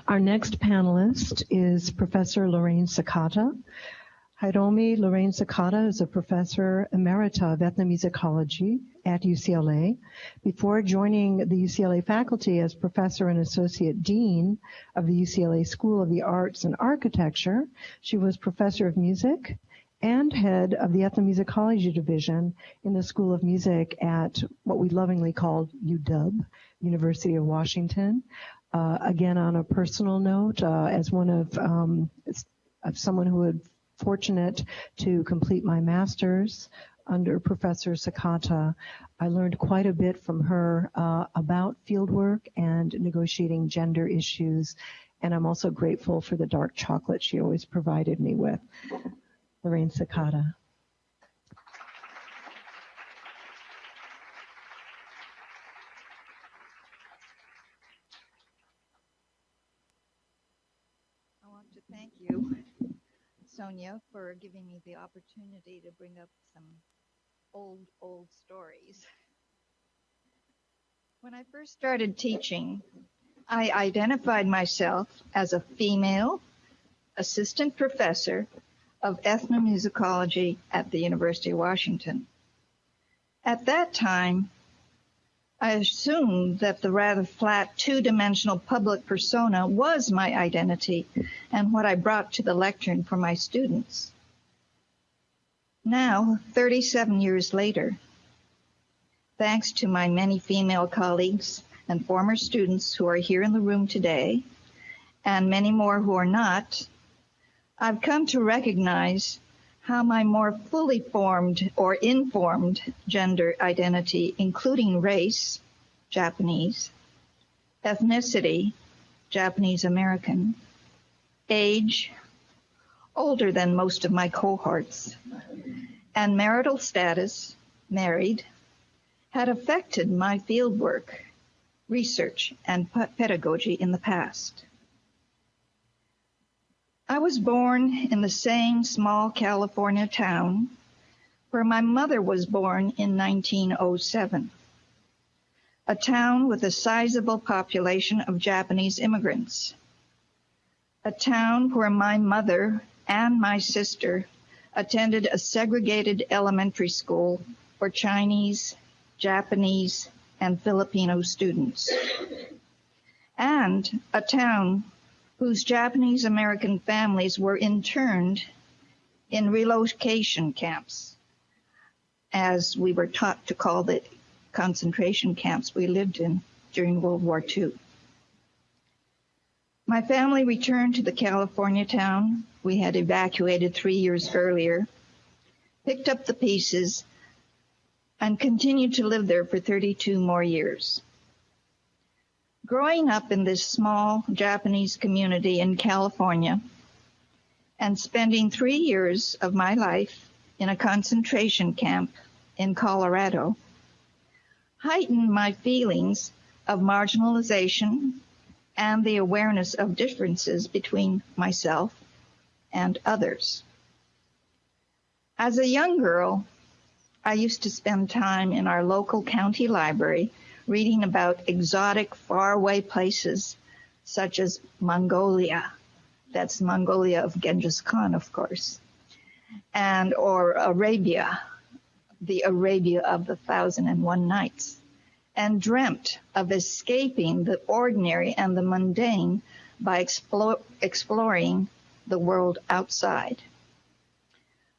Our next panelist is Professor Lorraine Sakata. Hiromi Lorraine Sakata is a professor emerita of ethnomusicology at UCLA. Before joining the UCLA faculty as professor and associate dean of the UCLA School of the Arts and Architecture, she was professor of music and head of the ethnomusicology division in the School of Music at what we lovingly called UW, University of Washington. Again, on a personal note, as one of someone who had fortunate to complete my master's under Professor Sakata, I learned quite a bit from her about fieldwork and negotiating gender issues, and I'm also grateful for the dark chocolate she always provided me with. Lorraine Sakata. I want to thank you, Sonia, for giving me the opportunity to bring up some old stories. When I first started teaching, I identified myself as a female assistant professor of ethnomusicology at the University of Washington. At that time, I assumed that the rather flat two-dimensional public persona was my identity and what I brought to the lectern for my students. Now, 37 years later, thanks to my many female colleagues and former students who are here in the room today, and many more who are not, I've come to recognize how my more fully formed or informed gender identity, including race, Japanese, ethnicity, Japanese American, age, older than most of my cohorts, and marital status, married, had affected my fieldwork, research, and pedagogy in the past. I was born in the same small California town where my mother was born in 1907, a town with a sizable population of Japanese immigrants, a town where my mother and my sister attended a segregated elementary school for Chinese, Japanese, and Filipino students, and a town whose Japanese American families were interned in relocation camps, as we were taught to call the concentration camps we lived in during World War II. My family returned to the California town we had evacuated 3 years earlier, picked up the pieces, and continued to live there for 32 more years. Growing up in this small Japanese community in California and spending 3 years of my life in a concentration camp in Colorado heightened my feelings of marginalization and the awareness of differences between myself and others. As a young girl, I used to spend time in our local county library reading about exotic, faraway places such as Mongolia. That's Mongolia of Genghis Khan, of course. Or Arabia, the Arabia of the 1001 Nights, and dreamt of escaping the ordinary and the mundane by exploring the world outside.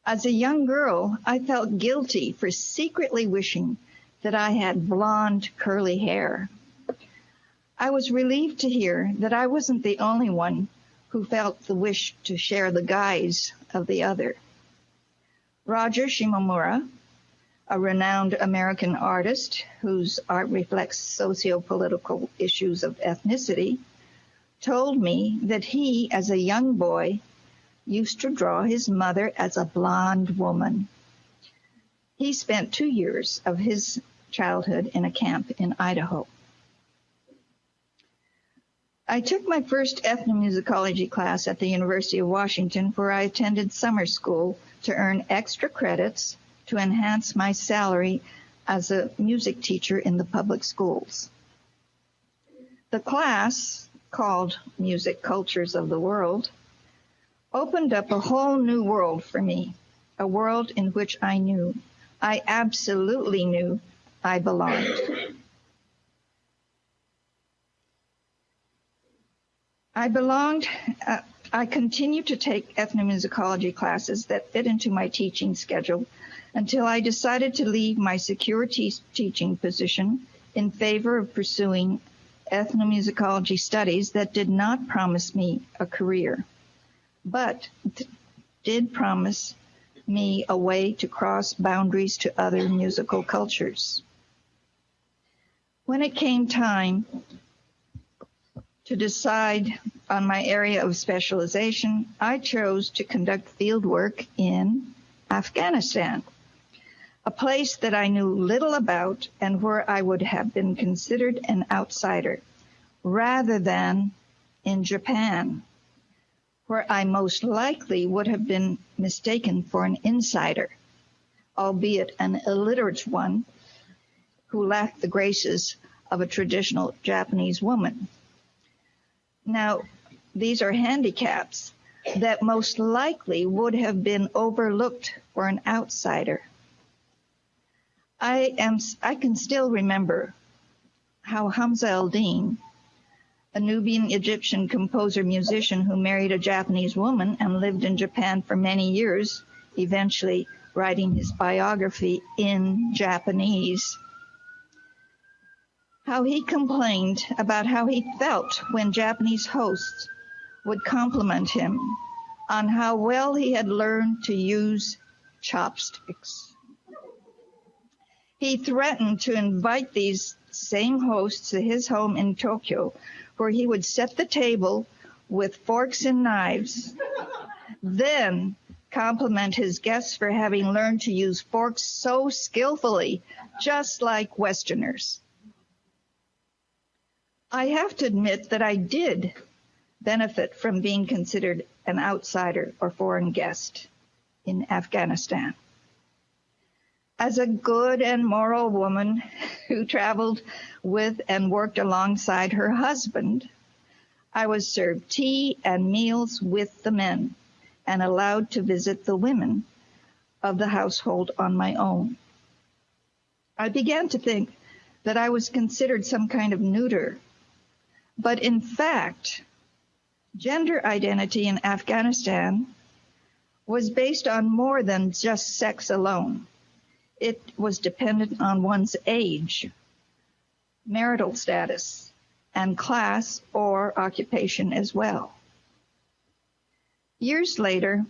As a young girl, I felt guilty for secretly wishing that I had blonde, curly hair. I was relieved to hear that I wasn't the only one who felt the wish to share the guise of the other. Roger Shimomura, a renowned American artist whose art reflects socio-political issues of ethnicity, told me that he, as a young boy, used to draw his mother as a blonde woman. He spent 2 years of his childhood in a camp in Idaho. I took my first ethnomusicology class at the University of Washington, where I attended summer school to earn extra credits to enhance my salary as a music teacher in the public schools. The class called Music Cultures of the World, opened up a whole new world for me, a world in which I absolutely knew I belonged. I continued to take ethnomusicology classes that fit into my teaching schedule until I decided to leave my secure teaching position in favor of pursuing ethnomusicology studies that did not promise me a career, but did promise me a way to cross boundaries to other musical cultures. When it came time to decide on my area of specialization, I chose to conduct field work in Afghanistan, a place that I knew little about and where I would have been considered an outsider, rather than in Japan, where I most likely would have been mistaken for an insider, albeit an illiterate one who lacked the graces of a traditional Japanese woman. Now, these are handicaps that most likely would have been overlooked for an outsider. I can still remember how Hamza el-Din, a Nubian Egyptian composer-musician who married a Japanese woman and lived in Japan for many years, eventually writing his biography in Japanese, how he complained about how he felt when Japanese hosts would compliment him on how well he had learned to use chopsticks. He threatened to invite these same hosts to his home in Tokyo, where he would set the table with forks and knives, then compliment his guests for having learned to use forks so skillfully, just like Westerners. I have to admit that I did benefit from being considered an outsider or foreign guest in Afghanistan. As a good and moral woman who traveled with and worked alongside her husband, I was served tea and meals with the men and allowed to visit the women of the household on my own. I began to think that I was considered some kind of neuter, but in fact, gender identity in Afghanistan was based on more than just sex alone. It was dependent on one's age, marital status, and class or occupation as well. Years later,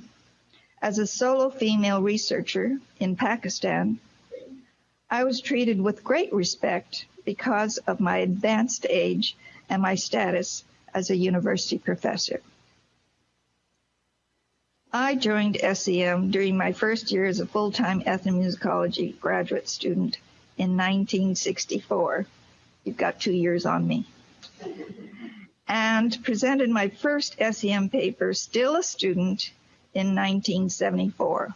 as a solo female researcher in Pakistan, I was treated with great respect because of my advanced age and my status as a university professor. I joined SEM during my first year as a full-time ethnomusicology graduate student in 1964. You've got 2 years on me. And presented my first SEM paper, still a student, in 1974.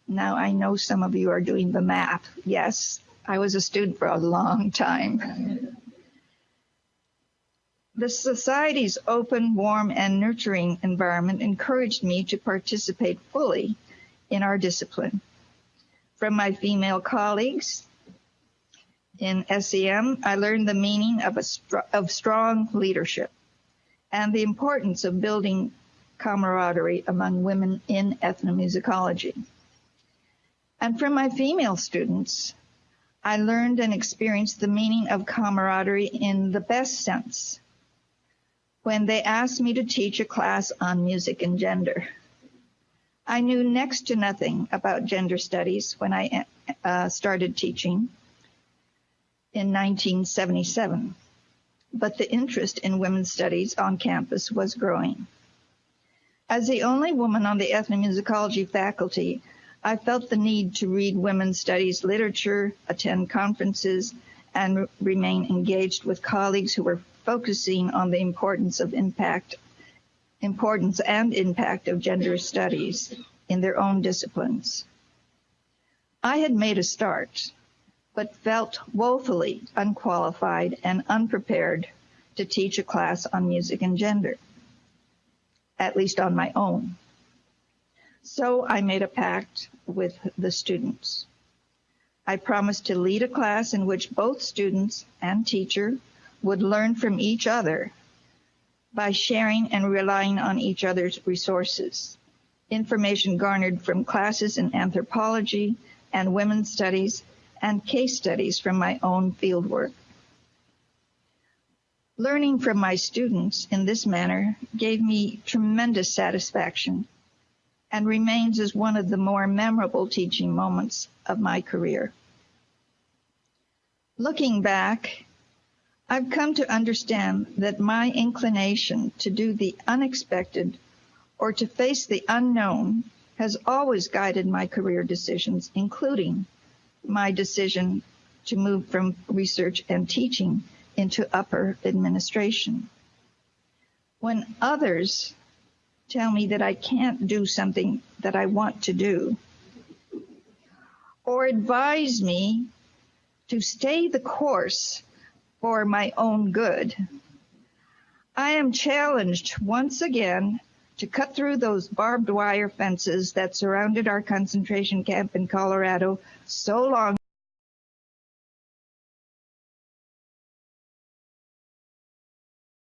Now I know some of you are doing the math. Yes, I was a student for a long time. The Society's open, warm, and nurturing environment encouraged me to participate fully in our discipline. From my female colleagues in SEM, I learned the meaning of strong leadership and the importance of building camaraderie among women in ethnomusicology. And from my female students, I learned and experienced the meaning of camaraderie in the best sense when they asked me to teach a class on music and gender. I knew next to nothing about gender studies when I started teaching in 1977, but the interest in women's studies on campus was growing. As the only woman on the ethnomusicology faculty, I felt the need to read women's studies literature, attend conferences, and remain engaged with colleagues who were focusing on the importance and impact of gender studies in their own disciplines. I had made a start, but felt woefully unqualified and unprepared to teach a class on music and gender, at least on my own. So I made a pact with the students. I promised to lead a class in which both students and teacher would learn from each other by sharing and relying on each other's resources, information garnered from classes in anthropology and women's studies, and case studies from my own fieldwork. Learning from my students in this manner gave me tremendous satisfaction and remains as one of the more memorable teaching moments of my career. Looking back, I've come to understand that my inclination to do the unexpected or to face the unknown has always guided my career decisions, including my decision to move from research and teaching into upper administration. When others tell me that I can't do something that I want to do, or advise me to stay the course for my own good, I am challenged once again to cut through those barbed wire fences that surrounded our concentration camp in Colorado so long